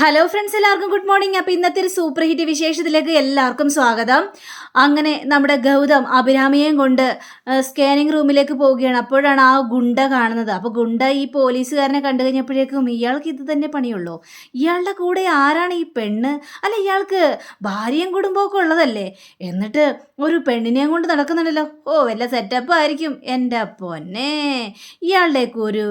Hello friends, എല്ലാവർക്കും good morning. അപ്പോൾ ഇന്നത്തെ ഒരു സൂപ്പർ ഹിറ്റ് വിശേഷത്തിലേക്ക് എല്ലാവർക്കും സ്വാഗതം. അങ്ങനെ നമ്മുടെ ഗൗതം അഭിരാമിയെയും കൊണ്ട് സ്കാനിങ് റൂമിലേക്ക് പോവുകയാണ്. അപ്പോഴാണ് ആ ഗുണ്ട കാണുന്നത്. അപ്പോൾ ഗുണ്ട ഈ പോലീസുകാരനെ കണ്ടു കഴിഞ്ഞപ്പോഴേക്കും ഇയാൾക്ക് ഇത് തന്നെ പണിയുള്ളൂ, ഇയാളുടെ കൂടെ ആരാണ് ഈ പെണ്ണ്, അല്ല ഇയാൾക്ക് ഭാര്യയും കുടുംബമൊക്കെ ഉള്ളതല്ലേ, എന്നിട്ട് ഒരു പെണ്ണിനെയും കൊണ്ട് നടക്കുന്നുണ്ടല്ലോ, വല്ല സെറ്റപ്പ് ആയിരിക്കും, എൻ്റെ പൊന്നെ ഇയാളുടെയൊക്കെ ഒരു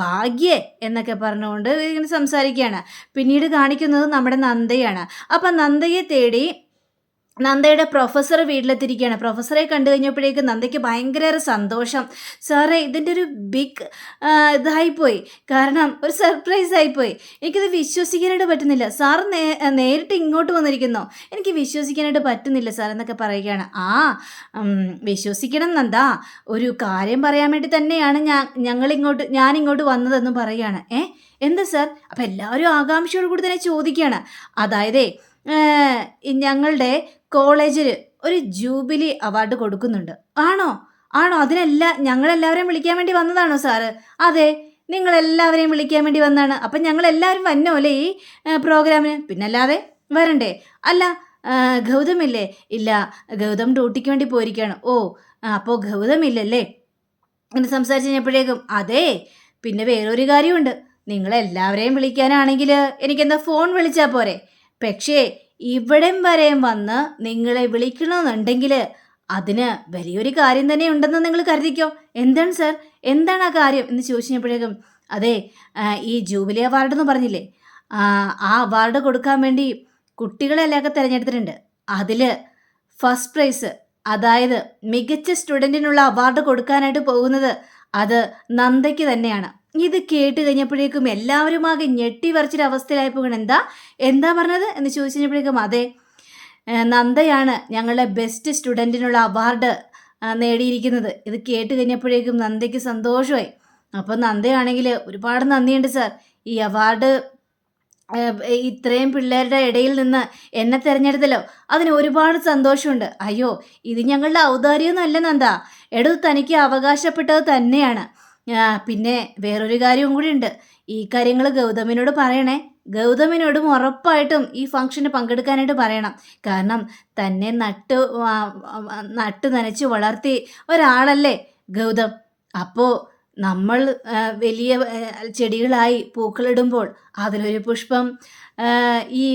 ഭാഗ്യേ എന്നൊക്കെ പറഞ്ഞുകൊണ്ട് ഇങ്ങനെ സംസാരിക്കുകയാണ്. പിന്നീട് കാണിക്കുന്നത് നമ്മുടെ നന്ദയാണ്. അപ്പം നന്ദയെ തേടി നന്ദയുടെ പ്രൊഫസർ വീട്ടിലെത്തിയിരിക്കുകയാണ്. പ്രൊഫസറെ കണ്ടു കഴിഞ്ഞപ്പോഴേക്കും നന്ദയ്ക്ക് ഭയങ്കര സന്തോഷം. സാറേ, ഇതിൻ്റെ ഒരു ബിഗ് ഇതായിപ്പോയി, കാരണം ഒരു സർപ്രൈസ് ആയിപ്പോയി, എനിക്കത് വിശ്വസിക്കാനായിട്ട് പറ്റുന്നില്ല. സാർ നേരിട്ട് ഇങ്ങോട്ട് വന്നിരിക്കുന്നു, എനിക്ക് വിശ്വസിക്കാനായിട്ട് പറ്റുന്നില്ല സാർ എന്നൊക്കെ പറയുകയാണ്. വിശ്വസിക്കണം നന്ദ, ഒരു കാര്യം പറയാൻ വേണ്ടി തന്നെയാണ് ഞാനിങ്ങോട്ട് വന്നതെന്ന് പറയുകയാണ്. എന്താ സാർ? അപ്പം എല്ലാവരും ആകാംക്ഷയോട് കൂടി തന്നെ ചോദിക്കുകയാണ്. അതായത് ഞങ്ങളുടെ കോളേജിൽ ഒരു ജൂബിലി അവാർഡ് കൊടുക്കുന്നുണ്ട്. ആണോ? ഞങ്ങളെല്ലാവരെയും വിളിക്കാൻ വേണ്ടി വന്നതാണോ സാറ്? അതെ, നിങ്ങളെല്ലാവരെയും വിളിക്കാൻ വേണ്ടി വന്നതാണ്. അപ്പം ഞങ്ങളെല്ലാവരും വന്നോ അല്ലേ ഈ പ്രോഗ്രാമിന്? പിന്നല്ലാതെ വരണ്ടേ? അല്ല, ഗൗതമില്ലേ? ഇല്ല, ഗൗതം ഡ്യൂട്ടിക്ക് വേണ്ടി പോയിരിക്കുകയാണ്. അപ്പോൾ ഗൗതമില്ലല്ലേ എന്ന് സംസാരിച്ച് കഴിഞ്ഞപ്പോഴേക്കും, അതെ, പിന്നെ വേറൊരു കാര്യമുണ്ട്, നിങ്ങളെല്ലാവരെയും വിളിക്കാനാണെങ്കിൽ എനിക്കെന്താ ഫോൺ വിളിച്ചാൽ പോരെ, പക്ഷേ ഇവിടം വരെയും വന്ന് നിങ്ങളെ വിളിക്കണമെന്നുണ്ടെങ്കിൽ അതിന് വലിയൊരു കാര്യം തന്നെ ഉണ്ടെന്ന് നിങ്ങൾ കരുതിക്കോ. എന്താണ് സാർ, എന്താണ് ആ കാര്യം എന്ന് ചോദിച്ചപ്പോഴേക്കും, അതെ, ഈ ജൂബിലി അവാർഡ് എന്ന് പറഞ്ഞില്ലേ, ആ അവാർഡ് കൊടുക്കാൻ വേണ്ടി കുട്ടികളെല്ലാം തിരഞ്ഞെടുത്തിട്ടുണ്ട്. അതിൽ ഫസ്റ്റ് പ്രൈസ്, അതായത് മികച്ച സ്റ്റുഡൻറ്റിനുള്ള അവാർഡ് കൊടുക്കാനായിട്ട് പോകുന്നത് അത് നന്ദയ്ക്ക് തന്നെയാണ്. ഇത് കേട്ട് കഴിഞ്ഞപ്പോഴേക്കും എല്ലാവരും ആകെ ഞെട്ടി വരച്ചൊരവസ്ഥയിലായി പോകണം. എന്താ പറഞ്ഞത് എന്ന് ചോദിച്ചു കഴിഞ്ഞപ്പോഴേക്കും, അതെ, നന്ദയാണ് ഞങ്ങളുടെ ബെസ്റ്റ് സ്റ്റുഡൻറ്റിനുള്ള അവാർഡ് നേടിയിരിക്കുന്നത്. ഇത് കേട്ട് കഴിഞ്ഞപ്പോഴേക്കും നന്ദയ്ക്ക് സന്തോഷമായി. അപ്പോൾ നന്ദയാണെങ്കിൽ ഒരുപാട് നന്ദിയുണ്ട് സാർ, ഈ അവാർഡ് ഇത്രയും പിള്ളേരുടെ ഇടയിൽ നിന്ന് എന്നെ തിരഞ്ഞെടുത്തല്ലോ, അതിന് ഒരുപാട് സന്തോഷമുണ്ട്. അയ്യോ, ഇത് ഞങ്ങളുടെ ഔദാര്യമൊന്നും അല്ല നന്ദ, തനിക്ക് അവകാശപ്പെട്ടത് തന്നെയാണ്. പിന്നെ വേറൊരു കാര്യവും കൂടി ഉണ്ട്, ഈ കാര്യങ്ങൾ ഗൗതമിനോട് പറയണേ, ഗൗതമിനോടും ഉറപ്പായിട്ടും ഈ ഫംഗ്ഷന് പങ്കെടുക്കാനായിട്ട് പറയണം. കാരണം തന്നെ നട്ട് നനച്ച് വളർത്തി ഒരാളല്ലേ ഗൗതം. അപ്പോൾ നമ്മൾ വലിയ ചെടികളായി പൂക്കളിടുമ്പോൾ അതിലൊരു പുഷ്പം ഈ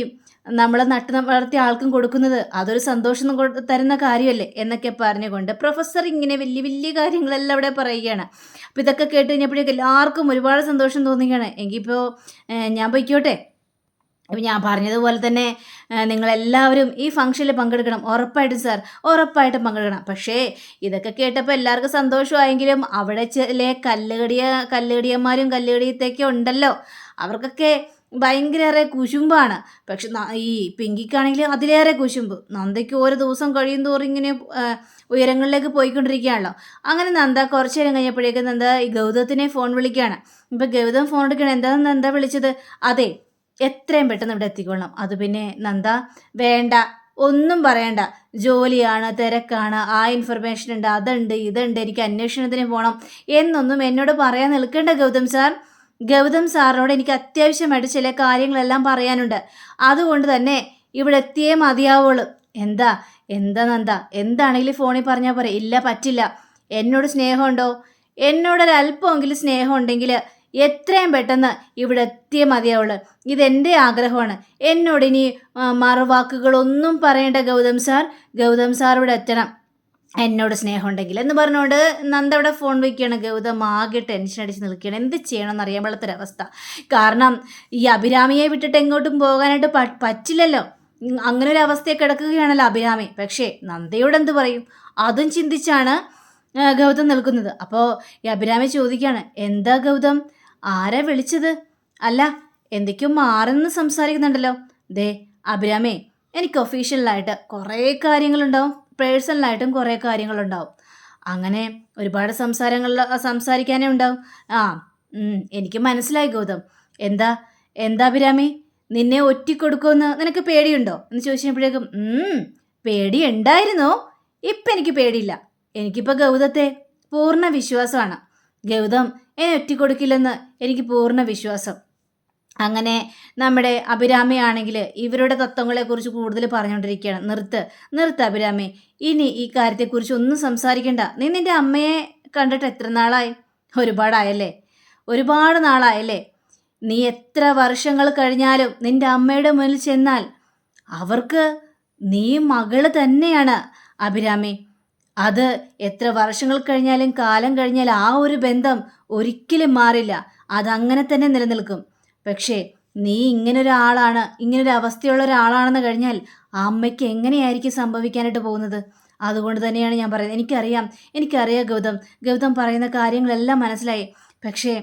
നമ്മളെ വളർത്തിയ ആൾക്കും കൊടുക്കുന്നത് അതൊരു സന്തോഷം തരുന്ന കാര്യമല്ലേ എന്നൊക്കെ പറഞ്ഞുകൊണ്ട് പ്രൊഫസർ ഇങ്ങനെ വലിയ വലിയ കാര്യങ്ങളെല്ലാം അവിടെ പറയുകയാണ്. അപ്പോൾ ഇതൊക്കെ കേട്ട് കഴിഞ്ഞപ്പോഴേക്കും എല്ലാവർക്കും ഒരുപാട് സന്തോഷം തോന്നുകയാണ്. എങ്കിപ്പോൾ ഞാൻ പൊയ്ക്കോട്ടെ. അപ്പോൾ ഞാൻ പറഞ്ഞതുപോലെ തന്നെ നിങ്ങളെല്ലാവരും ഈ ഫംഗ്ഷനിൽ പങ്കെടുക്കണം, ഉറപ്പായിട്ടും സാർ, ഉറപ്പായിട്ടും പങ്കെടുക്കണം. പക്ഷേ ഇതൊക്കെ കേട്ടപ്പോൾ എല്ലാവർക്കും സന്തോഷമായെങ്കിലും അവിടെ ചില കല്ലുകടിയന്മാരും കല്ലുകടിയത്തൊക്കെ ഉണ്ടല്ലോ, അവർക്കൊക്കെ ഭയങ്കര കുശുമ്പാണ്. പക്ഷെ ഈ പിങ്കിക്കാണെങ്കിൽ അതിലേറെ കുശുമ്പ്. നന്ദയ്ക്ക് ഓരോ ദിവസം കഴിയും തോറും ഇങ്ങനെ ഉയരങ്ങളിലേക്ക് പോയിക്കൊണ്ടിരിക്കുകയാണല്ലോ. അങ്ങനെ നന്ദ കുറച്ച് നേരം കഴിഞ്ഞപ്പോഴേക്കും നന്ദ ഈ ഗൗതത്തിനെ ഫോൺ വിളിക്കുകയാണ്. ഇപ്പം ഗൗതം ഫോൺ എടുക്കണം. എന്താണ് നന്ദ വിളിച്ചത്? അതെ, എത്രയും പെട്ടെന്ന് ഇവിടെ എത്തിക്കൊള്ളണം. അത് പിന്നെ നന്ദ, വേണ്ട, ഒന്നും പറയണ്ട, ജോലിയാണ്, തിരക്കാണ്, ആ ഇൻഫർമേഷൻ ഉണ്ട്, അതുണ്ട്, ഇതുണ്ട്, എനിക്ക് അന്വേഷണത്തിന് പോകണം എന്നൊന്നും എന്നോട് പറയാൻ നിൽക്കേണ്ട ഗൗതം സാർ. ഗൗതം സാറിനോട് എനിക്ക് അത്യാവശ്യമായിട്ട് ചില കാര്യങ്ങളെല്ലാം പറയാനുണ്ട്, അതുകൊണ്ട് തന്നെ ഇവിടെ എത്തിയേ മതിയാവുള്ളൂ. എന്താ നന്ദ, എന്താണെങ്കിലും ഫോണിൽ പറഞ്ഞാൽ പോരെ? ഇല്ല, പറ്റില്ല. എന്നോട് സ്നേഹമുണ്ടോ? എന്നോടൊരല്പമെങ്കിലും സ്നേഹം ഉണ്ടെങ്കിൽ എത്രയും പെട്ടെന്ന് ഇവിടെ എത്തിയേ മതിയാവുള്ളൂ. ഇതെൻ്റെ ആഗ്രഹമാണ്. എന്നോടിനി മറുവാക്കുകളൊന്നും പറയേണ്ട ഗൗതം സാർ. ഗൗതം സാർ ഇവിടെ എത്തണം, എന്നോട് സ്നേഹം ഉണ്ടെങ്കിൽ എന്ന് പറഞ്ഞുകൊണ്ട് നന്ദ അവിടെ ഫോൺ വയ്ക്കുകയാണ്. ഗൗതം ആകെ ടെൻഷൻ അടിച്ച് നിൽക്കുകയാണ്. എന്ത് ചെയ്യണമെന്ന് അറിയാൻ പാടാത്തൊരവസ്ഥ. കാരണം ഈ അഭിരാമിയെ വിട്ടിട്ട് എങ്ങോട്ടും പോകാനായിട്ട് പറ്റില്ലല്ലോ. അങ്ങനെ ഒരു അവസ്ഥയെ കിടക്കുകയാണല്ലോ അഭിരാമി. പക്ഷേ നന്ദയോട് എന്ത് പറയും, അതും ചിന്തിച്ചാണ് ഗൗതം നിൽക്കുന്നത്. അപ്പോൾ ഈ അഭിരാമി ചോദിക്കുകയാണ്, എന്താ ഗൗതം, ആരാ വിളിച്ചത്? അല്ല, എന്തൊക്കെയോ മാറുന്ന സംസാരിക്കുന്നുണ്ടല്ലോ. ദേ അഭിരാമേ, എനിക്ക് ഒഫീഷ്യലായിട്ട് കുറേ കാര്യങ്ങളുണ്ടാവും, പേഴ്സണലായിട്ടും കുറേ കാര്യങ്ങളുണ്ടാവും. അങ്ങനെ ഒരുപാട് സംസാരിക്കാനേ ഉണ്ടാവും. എനിക്ക് മനസ്സിലായി ഗൗതം. എന്താ അഭിരാമി, നിന്നെ ഒറ്റിക്കൊടുക്കുമെന്ന് നിനക്ക് പേടിയുണ്ടോ എന്ന് ചോദിച്ചപ്പോഴേക്കും, പേടിയുണ്ടായിരുന്നോ? ഇപ്പം എനിക്ക് പേടിയില്ല. എനിക്കിപ്പോൾ ഗൗതത്തെ പൂർണ്ണ വിശ്വാസമാണ്. ഗൗതം എന്നെ ഒറ്റിക്കൊടുക്കില്ലെന്ന് എനിക്ക് പൂർണ്ണ വിശ്വാസം. അങ്ങനെ നമ്മുടെ അഭിരാമിയാണെങ്കിൽ ഇവരുടെ തത്വങ്ങളെക്കുറിച്ച് കൂടുതൽ പറഞ്ഞുകൊണ്ടിരിക്കുകയാണ്. നിർത്ത് അഭിരാമി, ഇനി ഈ കാര്യത്തെക്കുറിച്ച് ഒന്നും സംസാരിക്കണ്ട. നീ നിൻ്റെ അമ്മയെ കണ്ടിട്ട് എത്ര നാളായി? ഒരുപാട് നാളായല്ലേ? നീ എത്ര വർഷങ്ങൾ കഴിഞ്ഞാലും നിൻ്റെ അമ്മയുടെ മുന്നിൽ ചെന്നാൽ അവർക്ക് നീ മകള് തന്നെയാണ് അഭിരാമി. അത് എത്ര വർഷങ്ങൾ കഴിഞ്ഞാലും കാലം കഴിഞ്ഞാൽ ആ ഒരു ബന്ധം ഒരിക്കലും മാറില്ല. അതങ്ങനെ തന്നെ നിലനിൽക്കും. പക്ഷേ നീ ഇങ്ങനൊരാളാണ്, ഇങ്ങനൊരു അവസ്ഥയുള്ള ഒരാളാണെന്ന് കഴിഞ്ഞാൽ ആ അമ്മയ്ക്ക് എങ്ങനെയായിരിക്കും സംഭവിക്കാനായിട്ട് പോകുന്നത്? അതുകൊണ്ട് തന്നെയാണ് ഞാൻ പറയുന്നത്. എനിക്കറിയാം ഗൗതം പറയുന്ന കാര്യങ്ങളെല്ലാം മനസ്സിലായി. പക്ഷേ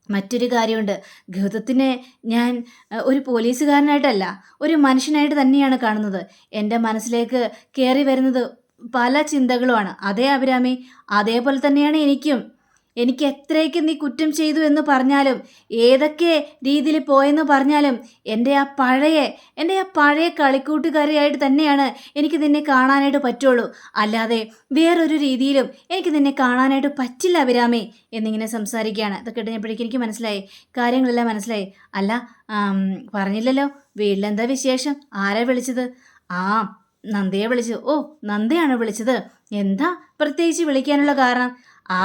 മറ്റൊരു കാര്യമുണ്ട്. ഗൗതത്തിനെ ഞാൻ ഒരു പോലീസുകാരനായിട്ടല്ല, ഒരു മനുഷ്യനായിട്ട് തന്നെയാണ് കാണുന്നത്. എൻ്റെ മനസ്സിലേക്ക് കയറി വരുന്നത് പല ചിന്തകളുമാണ്. അതേ അഭിരാമി, അതേപോലെ തന്നെയാണ് എനിക്ക് എത്രയൊക്കെ നീ കുറ്റം ചെയ്തു എന്ന് പറഞ്ഞാലും, ഏതൊക്കെ രീതിയിൽ പോയെന്ന് പറഞ്ഞാലും, എൻ്റെ ആ പഴയ കളിക്കൂട്ടുകാരിയായിട്ട് തന്നെയാണ് എനിക്ക് നിന്നെ കാണാനായിട്ട് പറ്റുള്ളൂ. അല്ലാതെ വേറൊരു രീതിയിലും എനിക്ക് നിന്നെ കാണാനായിട്ട് പറ്റില്ല അഭിരാമി എന്നിങ്ങനെ സംസാരിക്കുകയാണ്. ഇതൊക്കെ കഴിഞ്ഞപ്പോഴേക്കും എനിക്ക് മനസ്സിലായി, കാര്യങ്ങളെല്ലാം മനസ്സിലായി. അല്ല, പറഞ്ഞില്ലല്ലോ, വീട്ടിലെന്താ വിശേഷം? ആരാ വിളിച്ചത്? ആ, നന്ദയെ വിളിച്ചു. ഓ, നന്ദയാണ് വിളിച്ചത്. എന്താ പ്രത്യേകിച്ച് വിളിക്കാനുള്ള കാരണം? ആ,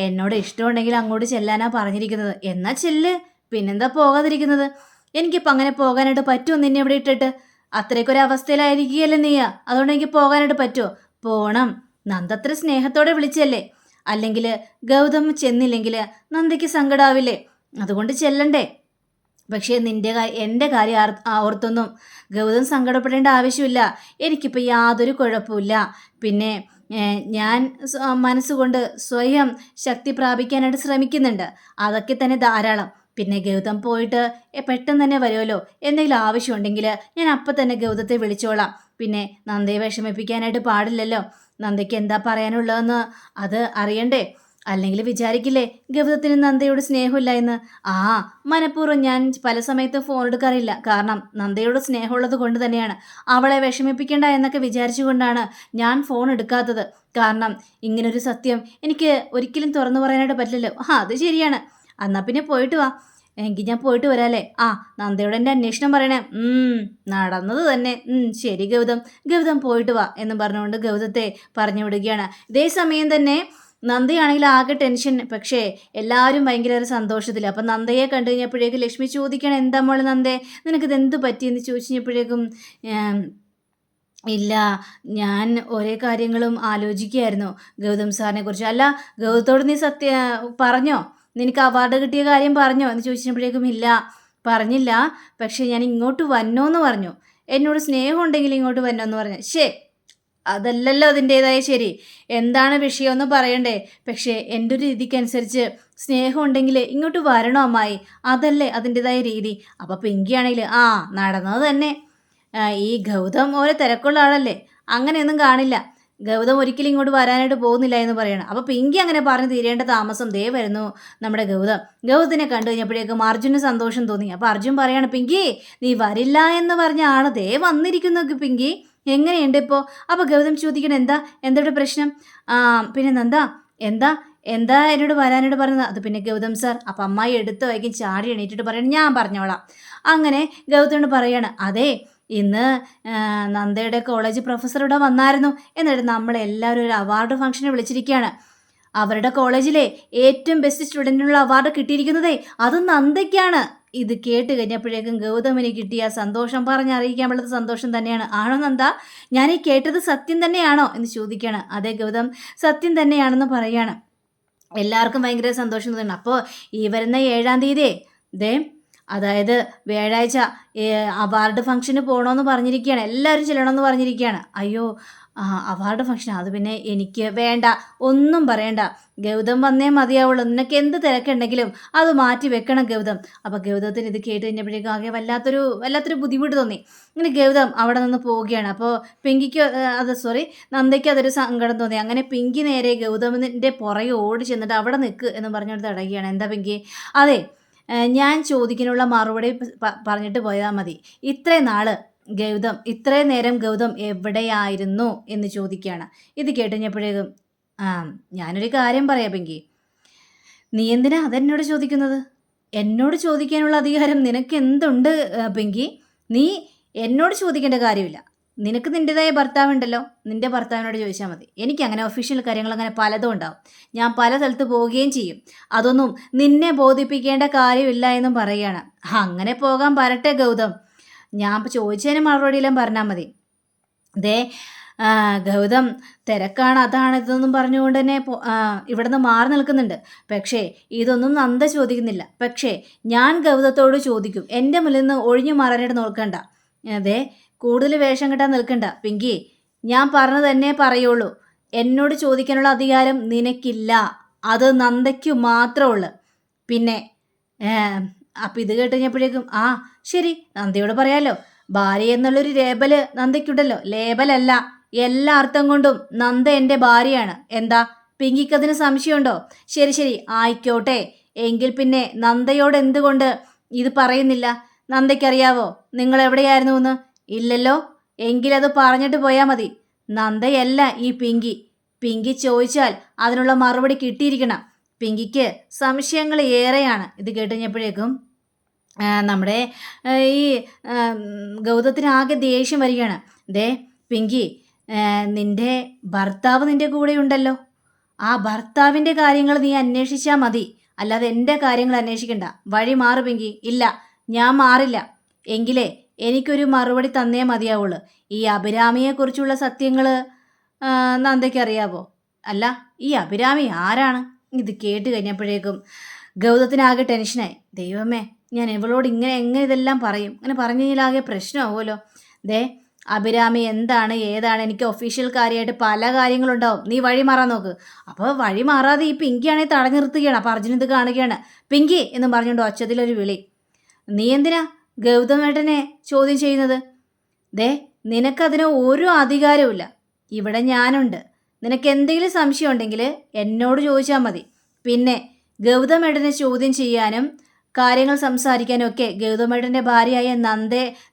എന്നോട് ഇഷ്ടമുണ്ടെങ്കിൽ അങ്ങോട്ട് ചെല്ലാനാ പറഞ്ഞിരിക്കുന്നത്. എന്നാ ചെല്ല്, പിന്നെന്താ പോകാതിരിക്കുന്നത്? എനിക്കിപ്പോൾ അങ്ങനെ പോകാനായിട്ട് പറ്റുമോ നിന്നെ ഇവിടെ ഇട്ടിട്ട്? അത്രയ്ക്കൊരവസ്ഥയിലായിരിക്കുകയല്ലേ നീ. അതുകൊണ്ട് എനിക്ക് പോകാനായിട്ട് പറ്റുമോ? പോണം. നന്ദ അത്ര സ്നേഹത്തോടെ വിളിച്ചല്ലേ. അല്ലെങ്കിൽ ഗൗതം ചെന്നില്ലെങ്കിൽ നന്ദയ്ക്ക് സങ്കടാവില്ലേ? അതുകൊണ്ട് ചെല്ലണ്ടേ? പക്ഷേ എൻ്റെ കാര്യം ഓർത്തൊന്നും ഗൗതം സങ്കടപ്പെടേണ്ട ആവശ്യമില്ല. എനിക്കിപ്പോൾ യാതൊരു കുഴപ്പമില്ല. പിന്നെ ഞാൻ മനസ്സുകൊണ്ട് സ്വയം ശക്തി പ്രാപിക്കാനായിട്ട് ശ്രമിക്കുന്നുണ്ട്. അതൊക്കെ തന്നെ ധാരാളം. പിന്നെ ഗൗതം പോയിട്ട് പെട്ടെന്ന് തന്നെ വരുമല്ലോ. എന്തെങ്കിലും ആവശ്യമുണ്ടെങ്കിൽ ഞാൻ അപ്പം തന്നെ ഗൗതത്തെ വിളിച്ചോളാം. പിന്നെ നന്ദയെ വിഷമിപ്പിക്കാനായിട്ട് പാടില്ലല്ലോ. നന്ദയ്ക്ക് എന്താ പറയാനുള്ളതെന്ന് അത് അറിയണ്ടേ? അല്ലെങ്കിൽ വിചാരിക്കില്ലേ ഗൗതത്തിന് നന്ദയോട് സ്നേഹമില്ല എന്ന്. ആ, മനഃപൂർവ്വം ഞാൻ പല സമയത്ത് ഫോൺ എടുക്കാറില്ല. കാരണം നന്ദയോട് സ്നേഹമുള്ളത് കൊണ്ട് തന്നെയാണ്. അവളെ വിഷമിപ്പിക്കേണ്ട എന്നൊക്കെ വിചാരിച്ചുകൊണ്ടാണ് ഞാൻ ഫോൺ എടുക്കാത്തത്. കാരണം ഇങ്ങനൊരു സത്യം എനിക്ക് ഒരിക്കലും തുറന്നു പറയാനായിട്ട് പറ്റില്ലല്ലോ. അത് ശരിയാണ്. എന്നാൽ പിന്നെ പോയിട്ട് വാ. എങ്കിൽ ഞാൻ പോയിട്ട് വരാല്ലേ. ആ, നന്ദയോട് എൻ്റെ അന്വേഷണം പറയണേ. നടന്നത് തന്നെ. ശരി ഗൗതം പോയിട്ട് വാ എന്നും പറഞ്ഞുകൊണ്ട് ഗൗതത്തെ പറഞ്ഞു വിടുകയാണ്. ഇതേ സമയം തന്നെ നന്ദയാണെങ്കിൽ ആകെ ടെൻഷൻ. പക്ഷേ എല്ലാവരും ഭയങ്കര സന്തോഷത്തിൽ. അപ്പം നന്ദയെ കണ്ടു കഴിഞ്ഞപ്പോഴേക്കും ലക്ഷ്മി ചോദിക്കണം, എന്താ മോളെ നന്ദേ, നിനക്കിത് എന്ത് പറ്റിയെന്ന് ചോദിച്ചു കഴിഞ്ഞപ്പോഴേക്കും ഇല്ല, ഞാൻ ഒരേ കാര്യങ്ങളും ആലോചിക്കുകയായിരുന്നു ഗൗതം സാറിനെ കുറിച്ച്. അല്ല, ഗൗതത്തോട് നീ പറഞ്ഞോ? നിനക്ക് അവാർഡ് കിട്ടിയ കാര്യം പറഞ്ഞോ എന്ന് ചോദിച്ചപ്പോഴേക്കും ഇല്ല, പറഞ്ഞില്ല. പക്ഷേ ഞാൻ ഇങ്ങോട്ട് വന്നോന്ന് പറഞ്ഞു. എന്നോട് സ്നേഹം ഉണ്ടെങ്കിൽ ഇങ്ങോട്ട് വന്നോന്ന് പറഞ്ഞു. അതല്ലല്ലോ അതിൻ്റേതായ ശരി. എന്താണ് വിഷയമെന്ന് പറയണ്ടേ? പക്ഷേ എൻ്റെ ഒരു രീതിക്കനുസരിച്ച് സ്നേഹം ഉണ്ടെങ്കിൽ ഇങ്ങോട്ട് വരണോ അമ്മായി? അതല്ലേ അതിൻ്റേതായ രീതി. അപ്പോൾ പിങ്കിയാണെങ്കിൽ നടന്നത് തന്നെ. ഈ ഗൗതം ഓരോ തിരക്കുള്ള ആളല്ലേ, അങ്ങനെയൊന്നും കാണില്ല. ഗൗതം ഒരിക്കലും ഇങ്ങോട്ട് വരാനായിട്ട് പോകുന്നില്ല എന്ന് പറയണം. അപ്പോൾ പിങ്കി അങ്ങനെ പറഞ്ഞ് തീരേണ്ട താമസം ദേ വരുന്നു നമ്മുടെ ഗൗതത്തിനെ കണ്ടു കഴിഞ്ഞപ്പോഴേക്കും അർജുന് സന്തോഷം തോന്നി. അപ്പോൾ അർജുൻ പറയാണ്, പിങ്കി നീ വരില്ല എന്ന് പറഞ്ഞ ആൾ ദേ വന്നിരിക്കുന്നു പിങ്കി, എങ്ങനെയുണ്ട് ഇപ്പോൾ? അപ്പോൾ ഗൗതം ചോദിക്കണം, എന്താ പ്രശ്നം? പിന്നെ നന്ദ എന്താ എന്നോട് വരാനോട് പറഞ്ഞത്? അത് പിന്നെ ഗൗതം സാർ. അപ്പം അമ്മായി എടുത്ത് വൈകി ചാടി എണീറ്റിട്ട് പറയണം, ഞാൻ പറഞ്ഞോളാം. അങ്ങനെ ഗൗതമോട് പറയാണ്, അതെ, ഇന്ന് നന്ദയുടെ കോളേജ് പ്രൊഫസർ ഇവിടെ വന്നായിരുന്നു. എന്നിട്ട് നമ്മളെല്ലാവരും ഒരു അവാർഡ് ഫംഗ്ഷന് വിളിച്ചിരിക്കുകയാണ്. അവരുടെ കോളേജിലെ ഏറ്റവും ബെസ്റ്റ് സ്റ്റുഡൻറ്റിനുള്ള അവാർഡ് കിട്ടിയിരിക്കുന്നതേ അത് നന്ദയ്ക്കാണ്. ഇത് കേട്ട് കഴിഞ്ഞപ്പോഴേക്കും ഗൗതമിന് കിട്ടിയ സന്തോഷം പറഞ്ഞറിയിക്കാൻ പറ്റുന്ന സന്തോഷം തന്നെയാണ്. ആണോ നന്ദ, ഞാൻ ഈ കേട്ടത് സത്യം തന്നെയാണോ എന്ന് ചോദിക്കുകയാണ്. അതെ ഗൗതം, സത്യം തന്നെയാണെന്ന് പറയാണ്. എല്ലാവർക്കും ഭയങ്കര സന്തോഷം തോന്നുന്നു. അപ്പോൾ ഈ വരുന്ന 7-ാം തീയതി അതായത് വ്യാഴാഴ്ച അവാർഡ് ഫംഗ്ഷന് പോകണമെന്ന് പറഞ്ഞിരിക്കുകയാണ്. എല്ലാവരും ചെല്ലണമെന്ന് പറഞ്ഞിരിക്കുകയാണ്. അയ്യോ, അവാർഡ് ഫംഗ്ഷൻ, അത് പിന്നെ എനിക്ക് വേണ്ട, ഒന്നും പറയണ്ട. ഗൗതം വന്നേ മതിയാവുള്ളൂ. നിനക്ക് എന്ത് തിരക്കുണ്ടെങ്കിലും അത് മാറ്റി വെക്കണം ഗൗതം. അപ്പോൾ ഗൗതത്തിന് ഇത് കേട്ട് കഴിഞ്ഞപ്പോഴേക്കും ആകെ വല്ലാത്തൊരു ബുദ്ധിമുട്ട് തോന്നി. ഇങ്ങനെ ഗൗതം അവിടെ നിന്ന് പോവുകയാണ്. അപ്പോൾ നന്ദയ്ക്ക് അതൊരു സങ്കടം തോന്നി. അങ്ങനെ പിങ്കി നേരെ ഗൗതമിൻ്റെ പുറകെ ഓടി ചെന്നിട്ട് അവിടെ നിൽക്ക് എന്ന് പറഞ്ഞുകൊണ്ട് തടയുകയാണ്. എന്താ പിങ്കി? അതെ, ഞാൻ ചോദിക്കാനുള്ള മറുപടി പറഞ്ഞിട്ട് പോയാൽ മതി. ഇത്രയും നേരം ഗൗതം എവിടെയായിരുന്നു എന്ന് ചോദിക്കുകയാണ്. ഇത് കേട്ടുകഴിഞ്ഞപ്പോഴേക്കും ഞാനൊരു കാര്യം പറയാം പിങ്കി, നീ എന്തിനാ അതെന്നോട് ചോദിക്കുന്നത്? എന്നോട് ചോദിക്കാനുള്ള അധികാരം നിനക്ക് എന്തുണ്ട് പിങ്കി? നീ എന്നോട് ചോദിക്കേണ്ട കാര്യമില്ല. നിനക്ക് നിൻ്റെതായ ഭർത്താവുണ്ടല്ലോ, നിൻ്റെ ഭർത്താവിനോട് ചോദിച്ചാൽ മതി. എനിക്കങ്ങനെ ഒഫീഷ്യൽ കാര്യങ്ങൾ അങ്ങനെ പലതും ഉണ്ടാവും. ഞാൻ പല സ്ഥലത്ത് പോവുകയും ചെയ്യും. അതൊന്നും നിന്നെ ബോധിപ്പിക്കേണ്ട കാര്യമില്ല എന്നും പറയുകയാണ്. അങ്ങനെ പോകാൻ പറട്ടെ ഗൗതം. ഞാൻ ചോദിച്ചതിന് മറുപടിയെല്ലാം പറഞ്ഞാൽ മതി. ദേ ഗൗതം തിരക്കാണ്, അതാണ് ഇതൊന്നും പറഞ്ഞുകൊണ്ട് തന്നെ ഇവിടുന്ന് മാറി നിൽക്കുന്നുണ്ട്. പക്ഷേ ഇതൊന്നും നന്ദ ചോദിക്കുന്നില്ല. പക്ഷേ ഞാൻ ഗൗതത്തോട് ചോദിക്കും. എൻ്റെ മുന്നിൽ നിന്ന് ഒഴിഞ്ഞു മാറാനായിട്ട് നോക്കണ്ട. അതെ, കൂടുതൽ വേഷം കെട്ടാൻ നിൽക്കണ്ട പിങ്കി. ഞാൻ പറഞ്ഞത് തന്നെ പറയുള്ളൂ. എന്നോട് ചോദിക്കാനുള്ള അധികാരം നിനക്കില്ല. അത് നന്ദയ്ക്കു മാത്രമുള്ളു. പിന്നെ അപ്പം ഇത് കേട്ടുകഴിഞ്ഞപ്പോഴേക്കും ശരി, നന്ദയോട് പറയാലോ. ഭാര്യ എന്നുള്ളൊരു ലേബല് നന്ദയ്ക്കുണ്ടല്ലോ. ലേബലല്ല, എല്ലാ അർത്ഥം കൊണ്ടും നന്ദ എൻ്റെ ഭാര്യയാണ്. എന്താ പിങ്കിക്കതിന് സംശയമുണ്ടോ? ശരി ശരി ആയിക്കോട്ടെ. എങ്കിൽ പിന്നെ നന്ദയോട് എന്തുകൊണ്ട് ഇത് പറയുന്നില്ല? നന്ദയ്ക്കറിയാവോ നിങ്ങൾ എവിടെയായിരുന്നു എന്ന്? ഇല്ലല്ലോ. എങ്കിലത് പറഞ്ഞിട്ട് പോയാൽ മതി. നന്ദയല്ല ഈ പിങ്കി. പിങ്കി ചോദിച്ചാൽ അതിനുള്ള മറുപടി കിട്ടിയിരിക്കണം. പിങ്കിക്ക് സംശയങ്ങൾ ഏറെയാണ്. ഇത് കേട്ടുകഴിഞ്ഞപ്പോഴേക്കും നമ്മുടെ ഈ ഗൗതത്തിന് ആകെ ദേഷ്യം വരികയാണ്. ദേ പിങ്കി, നിൻ്റെ ഭർത്താവ് നിൻ്റെ കൂടെ ഉണ്ടല്ലോ. ആ ഭർത്താവിൻ്റെ കാര്യങ്ങൾ നീ അന്വേഷിച്ചാൽ മതി, അല്ലാതെ എൻ്റെ കാര്യങ്ങൾ അന്വേഷിക്കണ്ട. വഴി മാറ് പിങ്കി. ഇല്ല, ഞാൻ മാറില്ല. എങ്കിലേ എനിക്കൊരു മറുപടി തന്നേ മതിയാവുള്ളൂ. ഈ അഭിരാമിയെക്കുറിച്ചുള്ള സത്യങ്ങൾ നന്ദയ്ക്ക് അറിയാവോ? അല്ല, ഈ അഭിരാമി ആരാണ്? ഇത് കേട്ട് കഴിഞ്ഞപ്പോഴേക്കും ഗൗതത്തിനാകെ ടെൻഷനായി. ദൈവമേ, ഞാൻ ഇവളോട് എങ്ങനെ ഇതെല്ലാം പറയും? ഇങ്ങനെ പറഞ്ഞു കഴിഞ്ഞാലാകെ പ്രശ്നമാവുമല്ലോ. ദേ അഭിരാമി എന്താണ് ഏതാണ്, എനിക്ക് ഒഫീഷ്യൽ കാര്യമായിട്ട് പല കാര്യങ്ങളുണ്ടാവും. നീ വഴി മാറാൻ നോക്ക്. അപ്പോൾ വഴി മാറാതെ ഈ പിങ്കിയാണെങ്കിൽ തടഞ്ഞു നിർത്തുകയാണ്. അപ്പോൾ അർജുൻ ഇത് കാണുകയാണ്. പിങ്കി എന്നും പറഞ്ഞുകൊണ്ട് ഒച്ചത്തിലൊരു വിളി. നീ എന്തിനാ ഗൗതമേട്ടനെ ചോദ്യം ചെയ്യുന്നത്? ദേ നിനക്കതിന് ഒരു അധികാരവുമില്ല. ഇവിടെ ഞാനുണ്ട്. നിനക്ക് എന്തെങ്കിലും സംശയം ഉണ്ടെങ്കിൽ എന്നോട് ചോദിച്ചാൽ മതി. പിന്നെ ഗൗതമേട്ടനെ ചോദ്യം ചെയ്യാനും കാര്യങ്ങൾ സംസാരിക്കാനും ഒക്കെ ഗൗതമേട്ടൻ്റെ ഭാര്യയായ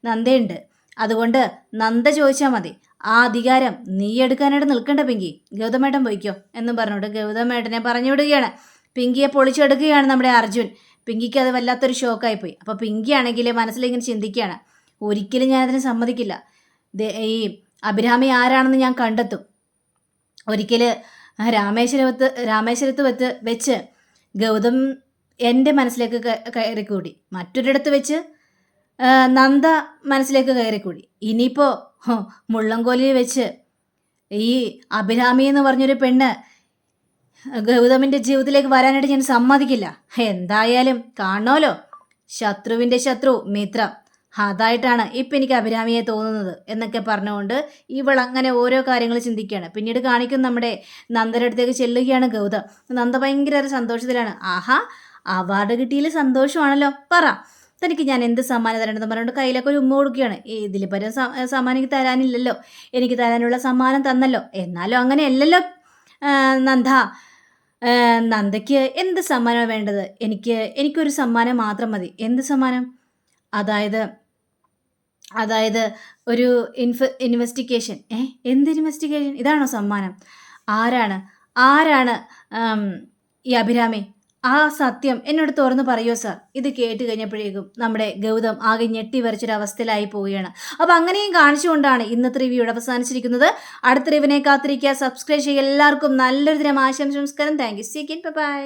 നന്ദയുണ്ട്. അതുകൊണ്ട് നന്ദ ചോദിച്ചാൽ മതി. ആ അധികാരം നീ എടുക്കാനായിട്ട് നിൽക്കണ്ട പിങ്കി. ഗൗതമേട്ടൻ പോയിക്കോ എന്നും പറഞ്ഞുകൊണ്ട് ഗൗതമേട്ടനെ പറഞ്ഞു വിടുകയാണ്. പിങ്കിയെ പൊളിച്ചെടുക്കുകയാണ് നമ്മുടെ അർജുൻ. പിങ്കിക്ക് അത് വല്ലാത്തൊരു ഷോക്കായിപ്പോയി. അപ്പോൾ പിങ്കി ആണെങ്കിൽ മനസ്സിലിങ്ങനെ ചിന്തിക്കുകയാണ്, ഒരിക്കലും ഞാനതിന് സമ്മതിക്കില്ല. ഈ അഭിരാമി ആരാണെന്ന് ഞാൻ കണ്ടെത്തും. ഒരിക്കൽ രാമേശ്വരത്ത് വെച്ച് ഗൗതം എൻ്റെ മനസ്സിലേക്ക് കയറിക്കൂടി. മറ്റൊരിടത്ത് വെച്ച് നന്ദ മനസ്സിലേക്ക് കയറിക്കൂടി. ഇനിയിപ്പോൾ മുള്ളംകോലിൽ വെച്ച് ഈ അഭിരാമി എന്ന് പറഞ്ഞൊരു പെണ്ണ് ഗൗതമിൻ്റെ ജീവിതത്തിലേക്ക് വരാനായിട്ട് ഞാൻ സമ്മതിക്കില്ല. എന്തായാലും കാണണമല്ലോ, ശത്രുവിൻ്റെ ശത്രു മിത്രം. അതായിട്ടാണ് ഇപ്പം എനിക്ക് അഭിരാമിയെ തോന്നുന്നത് എന്നൊക്കെ പറഞ്ഞുകൊണ്ട് ഇവൾ അങ്ങനെ ഓരോ കാര്യങ്ങൾ ചിന്തിക്കുകയാണ്. പിന്നീട് കാണിക്കും നമ്മുടെ നന്ദയുടെ അടുത്തേക്ക് ചെല്ലുകയാണ് ഗൗതം. നന്ദ ഭയങ്കര സന്തോഷത്തിലാണ്. അവാർഡ് കിട്ടിയതിൽ സന്തോഷമാണല്ലോ. പറ, തനിക്ക് ഞാൻ എന്ത് സമ്മാനം തരണമെന്ന് പറഞ്ഞുകൊണ്ട് കയ്യിലൊക്കെ ഒരു ഉമ്മ കൊടുക്കുകയാണ്. ഇതിൽ പരം സമ്മാനം എനിക്ക് തരാനില്ലല്ലോ, എനിക്ക് തരാനുള്ള സമ്മാനം തന്നല്ലോ. എന്നാലും അങ്ങനെയല്ലല്ലോ നന്ദയ്ക്ക് എന്ത് സമ്മാനമാണ് വേണ്ടത്? എനിക്കൊരു സമ്മാനം മാത്രം മതി. എന്ത് സമ്മാനം? അതായത് ഒരു ഇൻവെസ്റ്റിഗേഷൻ. എന്ത് ഇൻവെസ്റ്റിഗേഷൻ? ഇതാണോ സമ്മാനം? ആരാണ് ഈ അഭിരാമി? ആ സത്യം എന്നോട് തുറന്ന് പറയുമോ സാർ? ഇത് കേട്ട് കഴിഞ്ഞപ്പോഴേക്കും നമ്മുടെ ഗൗതം ആകെ ഞെട്ടി വരച്ചൊരവസ്ഥയിലായി പോവുകയാണ്. അപ്പോൾ അങ്ങനെയും കാണിച്ചുകൊണ്ടാണ് ഇന്നത്തെ റിവ്യൂ ഇവിടെ അവസാനിച്ചിരിക്കുന്നത്. അടുത്ത റിവ്യൂവിനെ കാത്തിരിക്കുക, സബ്സ്ക്രൈബ് ചെയ്യുക. എല്ലാവർക്കും നല്ലൊരു ദിനം ആശംസിക്കുന്നു. Thank you. ബൈ.